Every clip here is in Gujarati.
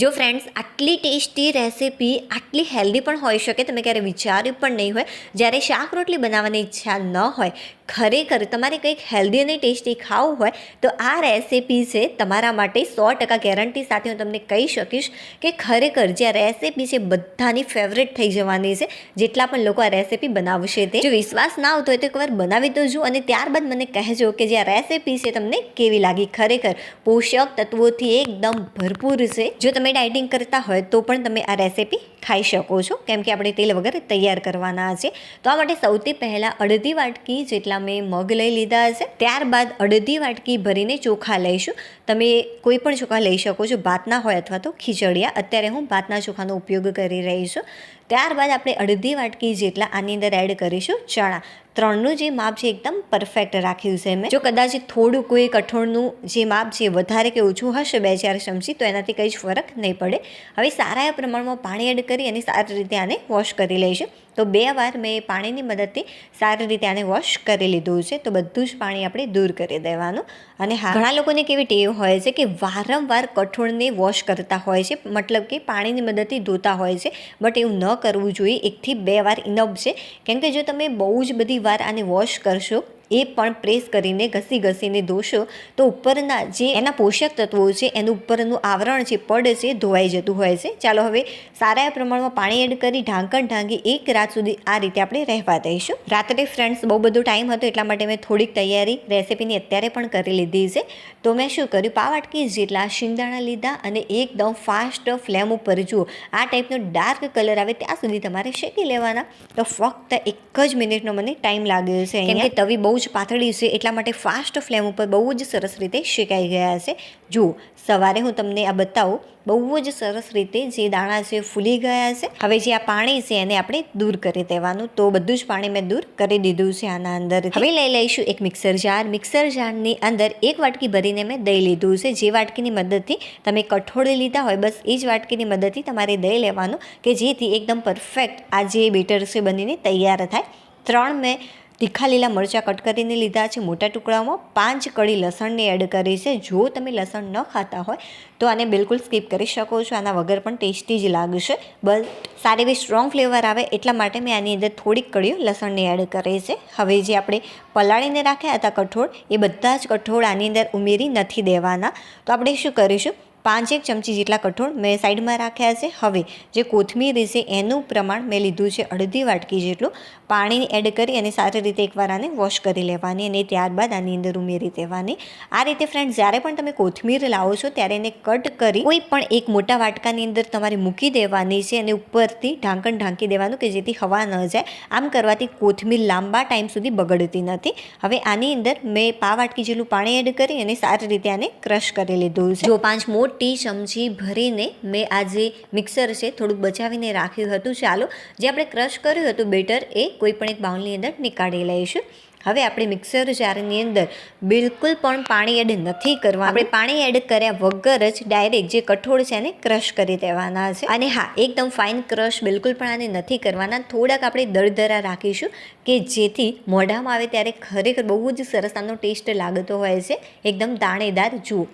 જો ફ્રેન્ડ્સ, આટલી ટેસ્ટી રેસીપી આટલી હેલ્ધી પણ હોઈ શકે, તમે ક્યારે વિચાર્યું પણ નહીં હોય. જ્યારે શાક રોટલી બનાવવાની ઈચ્છા ન હોય, ખરેખર તમારે કંઈક હેલ્ધી અને ટેસ્ટી ખાવું હોય તો આ રેસીપી છે તમારા માટે 100% ગેરંટી સાથે હું તમને કહી શકીશ કે ખરેખર જે આ રેસીપી છે બધાની ફેવરેટ થઈ જવાની છે. જેટલા પણ લોકો આ રેસીપી બનાવશે તે, જો વિશ્વાસ ના આવતો હોય તો એકવાર બનાવી તો જુઓ અને ત્યારબાદ મને કહેજો કે જે આ રેસીપી છે તમને કેવી લાગી. ખરેખર પોષક તત્વોથી એકદમ ભરપૂર છે. જો તમે ડાયટિંગ કરતા હોય તો પણ તમે આ રેસીપી ખાઈ શકો છો, કેમ કે આપણે તેલ વગર તૈયાર કરવાના છે. તો આ માટે સૌથી પહેલાં અડધી વાટકી જેટલા મેં મગ લઈ લીધા છે. ત્યારબાદ અડધી વાટકી ભરીને ચોખા લઈશું. તમે કોઈ પણ ચોખા લઈ શકો છો, ભાતના હોય અથવા તો ખીચડિયા. અત્યારે હું ભાતના ચોખાનો ઉપયોગ કરી રહી છું. ત્યારબાદ આપણે અડધી વાટકી જેટલા આની અંદર એડ કરીશું ચણા. ત્રણનું જે માપ છે એકદમ પરફેક્ટ રાખ્યું છે મેં. જો કદાચ થોડું કોઈ કઠોળનું જે માપ છે વધારે કે ઓછું હશે 2-4 ચમચી, તો એનાથી કંઈ જ ફરક નહીં પડે. હવે સારા એવા પ્રમાણમાં પાણી એડ કરી અને સારી રીતે આને વોશ કરી લઈશું. તો 2 વાર મેં પાણીની મદદથી સારી રીતે આને વોશ કરી લીધું છે. તો બધું જ પાણી આપણે દૂર કરી દેવાનું. અને હા, ઘણા લોકોને કેવી ટેવ હોય છે કે વારંવાર કઠોળને વોશ કરતા હોય છે, મતલબ કે પાણીની મદદથી ધોતા હોય છે. બટ એવું ન કરવું જોઈએ. 1 થી 2 વાર ઇનફ છે, કેમ કે જો તમે બહુ જ બધી વાર આને વોશ કરશો, એ પણ પ્રેસ કરીને ઘસીને ધોશો, તો ઉપરના જે એના પોષક તત્વો છે એનું ઉપરનું આવરણ છે, પડ છે, ધોવાઈ જતું હોય છે. ચાલો હવે સારા એવા પ્રમાણમાં પાણી એડ કરી ઢાંકણ ઢાંકી 1 રાત સુધી આ રીતે આપણે રહેવા દઈશું. રાત્રે ફ્રેન્ડ્સ બહુ બધો ટાઈમ હતો એટલા માટે મેં થોડીક તૈયારી રેસીપીની અત્યારે પણ કરી લીધી છે. તો મેં શું કર્યું, પાવાટકી જેટલા શિંગદાણા લીધા અને એકદમ ફાસ્ટ ફ્લેમ ઉપર જુઓ આ ટાઈપનો ડાર્ક કલર આવે ત્યાં સુધી તમારે શેકી લેવાના. તો ફક્ત 1 જ મિનિટનો મને ટાઈમ લાગ્યો છે, કેમ કે તવી બહુ જ પાતળી છે એટલા માટે ફાસ્ટ ફ્લેમ ઉપર બહુ જ સરસ રીતે શેકાઈ ગયા છે. જુઓ, સવારે હું તમને આ બતાવું, બહુ જ સરસ રીતે જે દાણા છે ફૂલી ગયા છે. હવે જે આ પાણી છે એને આપણે દૂર કરી દેવાનું. તો બધું જ પાણી મેં દૂર કરી દીધું છે આના અંદર. હવે લઈ લઈશું એક મિક્સર જાર. મિક્સર જારની અંદર 1 વાટકી ભરીને મેં દહીં લીધું છે. જે વાટકીની મદદથી તમે કઠોળ લીધા હોય, બસ એ જ વાટકીની મદદથી તમારે દહીં લેવાનું, કે જેથી એકદમ પરફેક્ટ આ જે બેટર છે બનીને તૈયાર થાય. 3 મેં તીખા લીલા મરચાં કટ કરીને લીધા છે મોટા ટુકડાઓમાં. 5 કળી લસણની એડ કરી છે. જો તમે લસણ ન ખાતા હોય તો આને બિલકુલ સ્કીપ કરી શકો છો, આના વગર પણ ટેસ્ટી જ લાગશે. બસ સારી એવી સ્ટ્રોંગ ફ્લેવર આવે એટલા માટે મેં આની અંદર થોડીક કળીઓ લસણની એડ કરી છે. હવે જે આપણે પલાળીને રાખ્યા હતા કઠોળ, એ બધા જ કઠોળ આની અંદર ઉમેરી નથી દેવાના. તો આપણે શું કરીશું, 5 ચમચી જેટલા કઠોળ મેં સાઈડમાં રાખ્યા છે. હવે જે કોથમીર છે એનું પ્રમાણ મેં લીધું છે અડધી વાટકી જેટલું. પાણી એડ કરી અને સારી રીતે એકવાર આને વોશ કરી લેવાની અને ત્યારબાદ આની અંદર ઉમેરી દેવાની. આ રીતે ફ્રેન્ડ્સ, જ્યારે પણ તમે કોથમીર લાવો છો ત્યારે એને કટ કરી કોઈ પણ એક મોટા વાટકાની અંદર તમારે મૂકી દેવાની છે અને ઉપરથી ઢાંકણ ઢાંકી દેવાનું, કે જેથી હવા ન જાય. આમ કરવાથી કોથમીર લાંબા ટાઈમ સુધી બગડતી નથી. હવે આની અંદર મેં પાવ વાટકી જેટલું પાણી એડ કરી અને સારી રીતે આને ક્રશ કરી લીધું છે. જો 5 મોટી ચમચી ભરીને મેં આ જે મિક્સર છે થોડુંક બચાવીને રાખ્યું હતું. ચાલો, જે આપણે ક્રશ કર્યું હતું બેટર, એ કોઈ પણ એક બાઉલની અંદર નીકાળી લઈશું. હવે આપણે મિક્સર જારની અંદર બિલકુલ પણ પાણી એડ નથી કરવાનું. આપણે પાણી એડ કર્યા વગર જ ડાયરેક્ટ જે કઠોળ છે એને ક્રશ કરી દેવાના છે. અને હા, એકદમ ફાઇન ક્રશ બિલકુલ પણ આને નથી કરવાના. થોડાક આપણે દરદરા રાખીશું, કે જેથી મોઢામાં આવે ત્યારે ખરેખર બહુ જ સરસ આનો ટેસ્ટ લાગતો હોય છે, એકદમ દાણેદાર. જુઓ,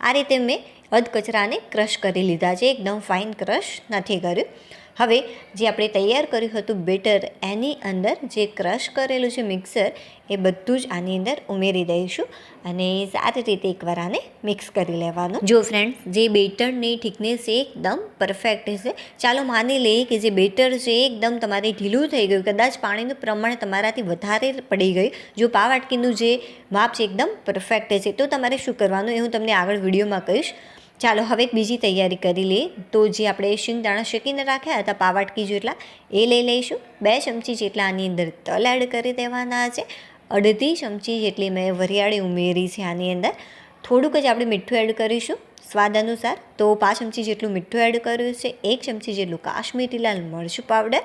આ રીતે મેં અધકચરાને ક્રશ કરી લીધા છે, એકદમ ફાઇન ક્રશ નથી કર્યું. હવે જે આપણે તૈયાર કર્યું હતું બેટર, એની અંદર જે ક્રશ કરેલું છે મિક્સર, એ બધું જ આની અંદર ઉમેરી દઈશું અને સારી રીતે એકવાર આને મિક્સ કરી લેવાનું. જો ફ્રેન્ડ્સ, જે બેટરની થિકનેસ એકદમ પરફેક્ટ છે. ચાલો માની લઈએ કે જે બેટર છે એકદમ તમારે ઢીલું થઈ ગયું, કદાચ પાણીનું પ્રમાણ તમારાથી વધારે પડી ગયું. જો પાવ વાટકીનું જે માપ છે એકદમ પરફેક્ટ છે, તો તમારે શું કરવાનું એ હું તમને આગળ વિડીયોમાં કહીશ. ચાલો હવે એક બીજી તૈયારી કરી લઈએ. તો જે આપણે શિંગદાણા શેકીને રાખ્યા હતા પાવ વાટકી જેટલા, એ લઈ લઈશું. 2 ચમચી જેટલા આની અંદર તલ એડ કરી દેવાના છે. અડધી ચમચી જેટલી મેં વરિયાળી ઉમેરી છે આની અંદર. થોડુંક જ આપણે મીઠું એડ કરીશું સ્વાદ અનુસાર. તો 5 ચમચી જેટલું મીઠું એડ કર્યું છે. 1 ચમચી જેટલું કાશ્મીરી લાલ મરચું પાવડર,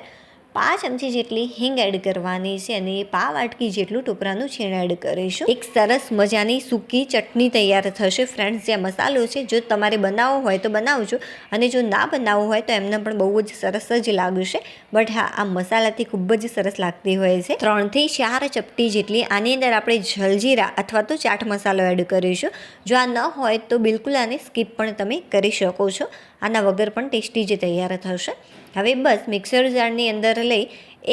5 ચમચી જેટલી હિંગ એડ કરવાની છે અને પાવ વાટકી જેટલું ટોપરાનું છીણ એડ કરીશું. એક સરસ મજાની સૂકી ચટણી તૈયાર થશે ફ્રેન્ડ્સ. જે મસાલો છે, જો તમારે બનાવવો હોય તો બનાવજો, અને જો ના બનાવવો હોય તો એમને પણ બહુ જ સરસ જ લાગશે. બટ હા, આ મસાલાથી ખૂબ જ સરસ લાગતી હોય છે. 3 થી 4 ચપટી જેટલી આની અંદર આપણે જલજીરા અથવા તો ચાટ મસાલો એડ કરીશું. જો આ ન હોય તો બિલકુલ આને સ્કીપ પણ તમે કરી શકો છો. આના વગર પણ ટેસ્ટી જે તૈયાર થશે. હવે બસ મિક્સર જારની અંદર લઈ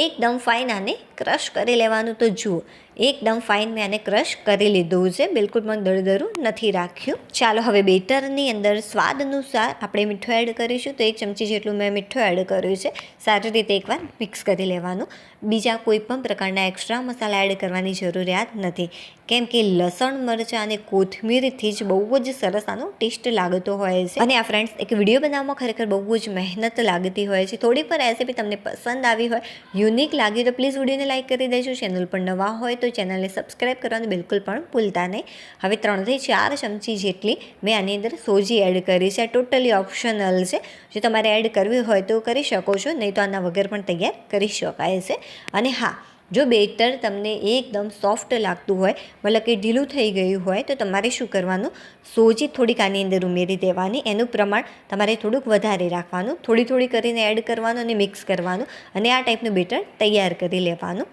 એકદમ ફાઇન આને ક્રશ કરી લેવાનું. તો જુઓ એકદમ ફાઇન મેં આને ક્રશ કરી લીધું છે, બિલકુલ પણ દળદરું નથી રાખ્યું. ચાલો હવે બેટરની અંદર સ્વાદ અનુસાર આપણે મીઠું એડ કરીશું. તો 1 ચમચી જેટલું મેં મીઠું એડ કર્યું છે. સારી રીતે એકવાર મિક્સ કરી લેવાનું. બીજા કોઈ પણ પ્રકારના એક્સ્ટ્રા મસાલા એડ કરવાની જરૂરિયાત નથી, કેમ કે લસણ મરચાં અને કોથમીરથી જ બહુ જ સરસ આનો ટેસ્ટ લાગતો હોય છે. અને આ ફ્રેન્ડ્સ એક વિડીયો બનાવવામાં ખરેખર બહુ જ મહેનત લાગતી હોય છે. થોડી પણ રેસીપી તમને પસંદ આવી હોય, યુનિક લાગી તો પ્લીઝ વિડીયોને લાઇક કરી દેજો. ચેનલ પર નવા હોય તો ચેનલને સબસ્ક્રાઈબ કરવાનું બિલકુલ પણ ભૂલતા નહીં. હવે 3 થી 4 ચમચી જેટલી મેં આની અંદર સોજી એડ કરી છે. ટોટલી ઓપ્શનલ છે. જો તમારે એડ કરવી હોય તો કરી શકો છો, નહીં તો આના વગર પણ તૈયાર કરી શકાય છે. અને હા, જો બેટર તમને એકદમ સોફ્ટ લાગતું હોય, મતલબ કે ઢીલું થઈ ગયું હોય, તો તમારે શું કરવાનું, સોજી થોડીક આની અંદર ઉમેરી દેવાની. એનું પ્રમાણ તમારે થોડુંક વધારે રાખવાનું. થોડી કરીને એડ કરવાનું અને મિક્સ કરવાનું અને આ ટાઈપનું બેટર તૈયાર કરી લેવાનું.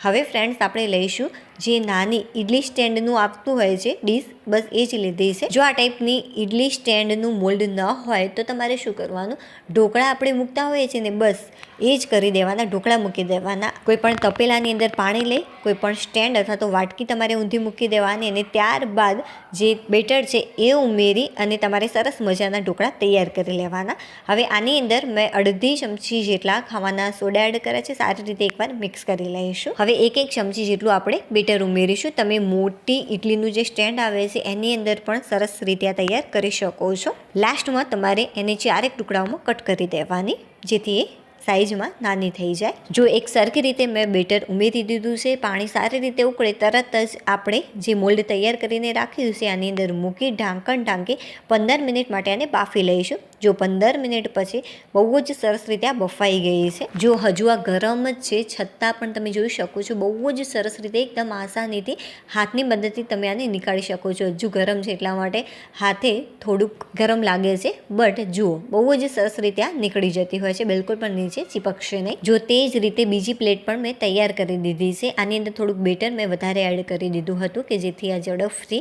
હવે ફ્રેન્ડ્સ આપણે લઈશું જે નાની ઇડલી સ્ટેન્ડનું આપતું હોય છે ડીશ, બસ એ જ લીધી છે. જો આ ટાઈપની ઇડલી સ્ટેન્ડનું મોલ્ડ ન હોય તો તમારે શું કરવાનું, ઢોકળા આપણે મૂકતા હોઈએ છીએ ને, બસ એ જ કરી દેવાના. ઢોકળા મૂકી દેવાના. કોઈ પણ તપેલાની અંદર પાણી લઈ કોઈ પણ સ્ટેન્ડ અથવા તો વાટકી તમારે ઊંધી મૂકી દેવાની અને ત્યારબાદ જે બેટર છે એ ઉમેરી અને તમારે સરસ મજાના ઢોકળા તૈયાર કરી લેવાના. હવે આની અંદર મેં 1/2 ચમચી જેટલા ખાવાના સોડા એડ કર્યા છે. સારી રીતે એકવાર મિક્સ કરી લઈશું. હવે 1 ચમચી જેટલું આપણે બેટર ઉમેરીશું. તમે મોટી ઇડલીનું જે સ્ટેન્ડ આવે છે એની અંદર પણ સરસ રીતે આ તૈયાર કરી શકો છો. લાસ્ટમાં તમારે એને 4 ટુકડાઓમાં કટ કરી દેવાની, જેથી એ સાઇઝમાં નાની થઈ જાય. જો એક સરખી રીતે મેં બેટર ઉમેરી દીધું છે. પાણી સારી રીતે ઉકળે તરત જ આપણે જે મોલ્ડ તૈયાર કરીને રાખ્યું છે આની અંદર મૂકી ઢાંકણ ઢાંકી 15 મિનિટ માટે આને બાફી લઈશું. જો 15 મિનિટ પછી બહુ જ સરસ રીતે આ બફાઈ ગઈ છે. જો હજુ આ ગરમ જ છે છતાં પણ તમે જોઈ શકો છો બહુ જ સરસ રીતે એકદમ આસાનીથી હાથની મદદથી તમે આને નીકાળી શકો છો. હજુ ગરમ છે એટલા માટે હાથે થોડુંક ગરમ લાગે છે, બટ જુઓ બહુ જ સરસ રીતે આ નીકળી જતી હોય છે, બિલકુલ પણ નીચે ચીપકશે નહીં. જો તે જ રીતે બીજી પ્લેટ પણ મેં તૈયાર કરી દીધી છે. આની અંદર થોડુંક બેટર મેં વધારે એડ કરી દીધું હતું કે જેથી આ ઝડપથી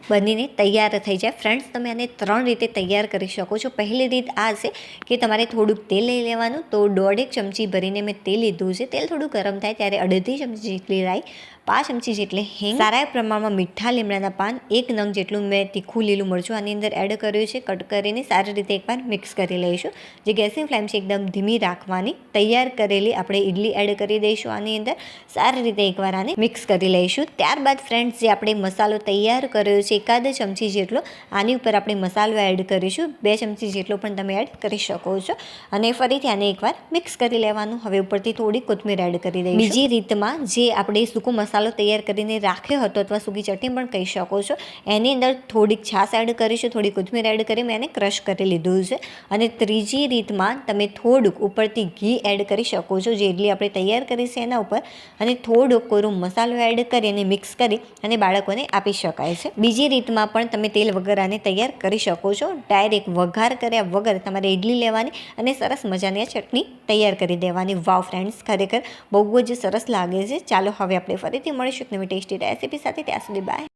બનીને તૈયાર થઈ જાય. ફ્રેન્ડ્સ, તમે આને 3 રીતે તૈયાર કરી શકો છો. પહેલી રીત આ છે કે તમારે થોડુંક તેલ લઈ લેવાનું. તો 1.5 ચમચી ભરીને મેં તેલ લીધું છે. તેલ થોડું ગરમ થાય ત્યારે 1/2 ચમચી જેટલી રાઈ, 5 ચમચી જેટલી હિંગ, સારા પ્રમાણમાં મીઠા લીમડાના પાન, 1 નંગ જેટલું મેં તીખું લીલું મરચું આની અંદર એડ કર્યું છે. કટ કરીને સારી રીતે એકવાર મિક્સ કરી લઈશું. જે ગેસની ફ્લેમ છે એકદમ ધીમી રાખવાની. તૈયાર કરેલી આપણે ઇડલી એડ કરી દઈશું આની અંદર. સારી રીતે એકવાર આને મિક્સ કરી લઈશું. ત્યારબાદ ફ્રેન્ડ્સ, જે આપણે મસાલો તૈયાર કર્યો છે 1 ચમચી જેટલો, આની ઉપર આપણે મસાલો એડ કરીશું. 2 ચમચી જેટલો પણ તમે એડ કરી શકો છો અને ફરીથી આને એકવાર મિક્સ કરી લેવાનું. હવે ઉપરથી થોડી કોથમીર એડ કરી દઈશું. બીજી રીતમાં જે આપણે સૂકો મસાલો તૈયાર કરીને રાખ્યો હતો અથવા સૂકી ચટણી પણ કહી શકો છો, એની અંદર થોડીક છાશ એડ કરીશું, થોડી કોથમીર એડ કરી મેં એને ક્રશ કરી લીધું છે. અને ત્રીજી રીતમાં તમે થોડુંક ઉપરથી ઘી એડ કરી શકો છો, જે ઇડલી આપણે તૈયાર કરી છે એના ઉપર, અને થોડો કોરો મસાલો એડ કરી અને મિક્સ કરી અને બાળકોને આપી શકાય છે. બીજી રીતમાં પણ તમે તેલ વગર આને તૈયાર કરી શકો છો. ડાયરેક્ટ વઘાર કર્યા વગર તમારે ઇડલી લેવાની અને સરસ મજાની આ ચટણી તૈયાર કરી દેવાની. વાવ ફ્રેન્ડ્સ, ખરેખર બહુ જ સરસ લાગે છે. ચાલો હવે આપણે ફરીથી મળીશું એક નવી ટેસ્ટી રેસીપી સાથે. ત્યાં સુધી બાય.